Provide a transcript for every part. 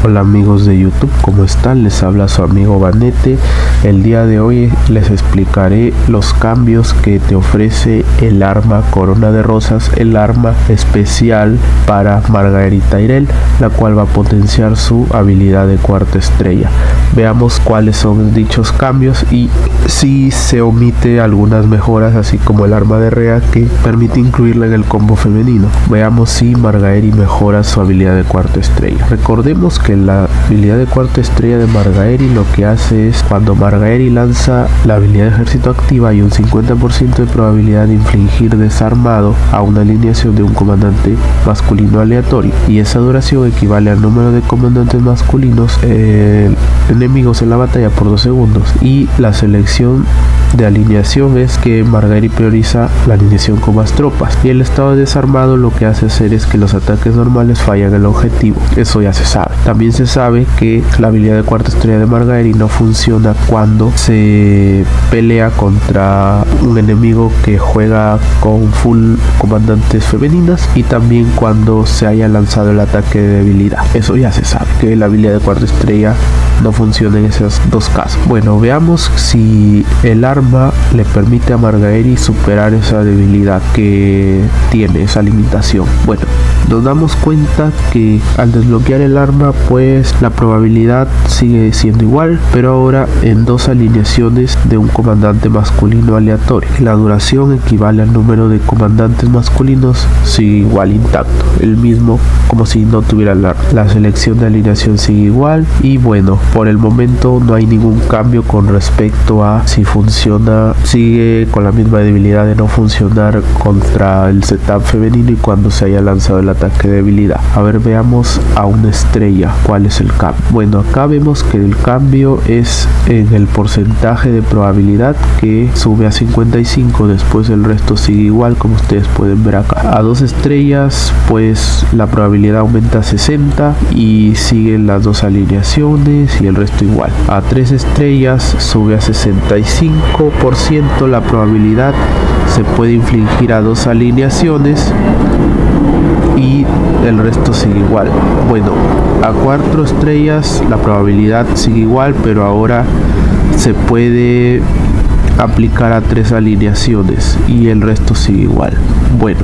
Hola amigos de YouTube, ¿cómo están? Les habla su amigo Vanete. El día de hoy les explicaré los cambios que te ofrece el arma Corona de Rosas, el arma especial para Margaery y Tyrell, la cual va a potenciar su habilidad de cuarta estrella. Veamos cuáles son dichos cambios y si se omite algunas mejoras, así como el arma de Rhea que permite incluirla en el combo femenino. Veamos si Margaery mejora su habilidad de cuarta estrella. Recordemos que la habilidad de cuarta estrella de Margaery lo que hace es cuando Margaery lanza la habilidad de ejército activa, hay un 50% de probabilidad de infligir desarmado a una alineación de un comandante masculino aleatorio, y esa duración equivale al número de comandantes masculinos enemigos en la batalla por 2 segundos. Y la selección de alineación es que Margaery prioriza la alineación con más tropas, y el estado de desarmado lo que hace hacer es que los ataques normales fallan el objetivo. Eso ya se sabe. También se sabe que la habilidad de cuarta estrella de Margaery no funciona cuando se pelea contra un enemigo que juega con full comandantes femeninas, y también cuando se haya lanzado el ataque de debilidad. Eso ya se sabe, que la habilidad de cuarta estrella no funciona en esos dos casos. Bueno, veamos si el arma le permite a Margaery superar esa debilidad que tiene, esa limitación. Bueno, nos damos cuenta que al desbloquear el arma, pues la probabilidad sigue siendo igual, pero ahora en 2 alineaciones de un comandante masculino aleatorio. La duración equivale al número de comandantes masculinos, sigue igual, intacto, el mismo como si no tuviera el arma. La selección de alineación sigue igual, y bueno, por el momento no hay ningún cambio con respecto a si funciona, sigue con la misma debilidad de no funcionar contra el setup femenino y cuando se haya lanzado el ataque de debilidad. A ver, veamos a una estrella cuál es el cambio. Bueno, acá vemos que el cambio es en el porcentaje de probabilidad, que sube a 55, después el resto sigue igual, como ustedes pueden ver acá. A 2 estrellas pues la probabilidad aumenta a 60 y siguen las 2 alineaciones y el resto igual. A 3 estrellas sube a 65% la probabilidad, se puede infligir a 2 alineaciones y el resto sigue igual. Bueno, a 4 estrellas la probabilidad sigue igual, pero ahora se puede aplicar a 3 alineaciones y el resto sigue igual. Bueno,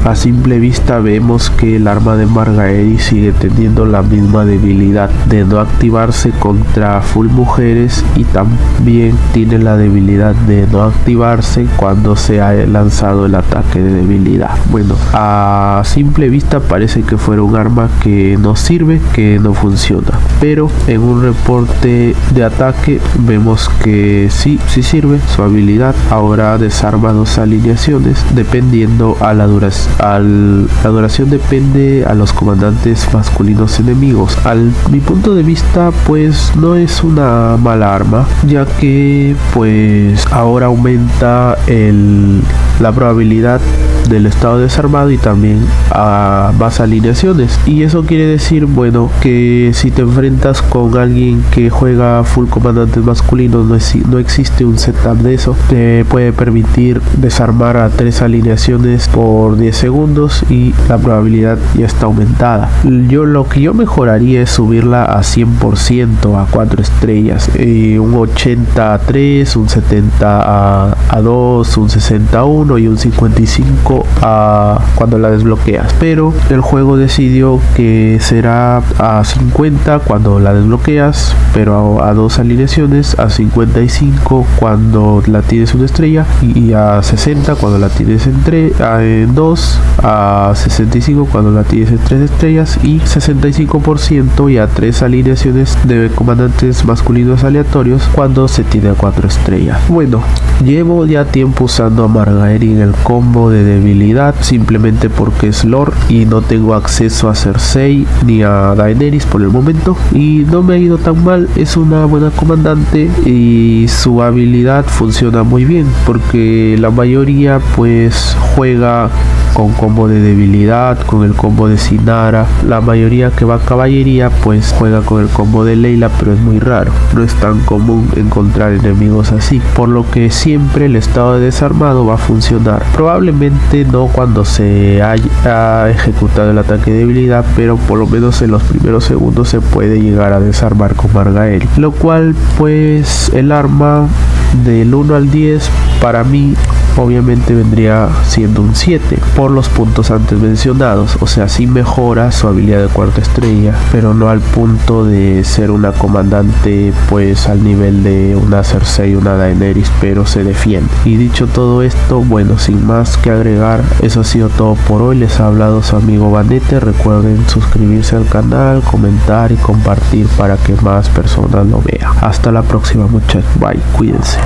a simple vista vemos que el arma de Margaery sigue teniendo la misma debilidad de no activarse contra full mujeres, y también tiene la debilidad de no activarse cuando se ha lanzado el ataque de debilidad. Bueno, a simple vista parece que fuera un arma que no sirve, que no funciona, pero en un reporte de ataque vemos que sí sirve. Su habilidad ahora desarma 2 alineaciones dependiendo a la duración. La duración depende a los comandantes masculinos enemigos. Mi punto de vista pues no es una mala arma, ya que pues ahora aumenta la probabilidad del estado desarmado y también a más alineaciones, y eso quiere decir, bueno, que si te enfrentas con alguien que juega full comandantes masculinos, no existe un setup de eso, te puede permitir desarmar a 3 alineaciones por 10 segundos y la probabilidad ya está aumentada. Lo que yo mejoraría es subirla a 100% a 4 estrellas, un 80 a 3, un 70 a 2, un 60 a 1 y un 55 cuando la desbloqueas, pero el juego decidió que será a 50 cuando la desbloqueas, pero a 2 alineaciones, a 55 cuando la tienes una estrella y a 60 cuando la tienes en 2, a 65 cuando la tienes en 3 estrellas y 65% y a 3 alineaciones de comandantes masculinos aleatorios cuando se tiene a 4 estrellas. Bueno, llevo ya tiempo usando a Margaery en el combo de debilidad, simplemente porque es lore y no tengo acceso a Cersei ni a Daenerys por el momento, y no me ha ido tan mal. Es una buena comandante y su habilidad funciona muy bien, porque la mayoría pues juega con combo de debilidad, con el combo de Sinara. La mayoría que va a caballería pues juega con el combo de Layla, pero es muy raro, no es tan común encontrar enemigos así, por lo que siempre el estado de desarmado va a funcionar. Probablemente no cuando se haya ejecutado el ataque de debilidad, pero por lo menos en los primeros segundos se puede llegar a desarmar con Margaery, lo cual pues el arma del 1 al 10 para mí obviamente vendría siendo un 7 por los puntos antes mencionados. O sea, sí mejora su habilidad de cuarta estrella, pero no al punto de ser una comandante pues al nivel de una Cersei, una Daenerys, pero se defiende. Y dicho todo esto, bueno, sin más que agregar, eso ha sido todo por hoy. Les ha hablado su amigo Vanete. Recuerden suscribirse al canal, comentar y compartir para que más personas lo vean. Hasta la próxima, muchachos. Bye, cuídense.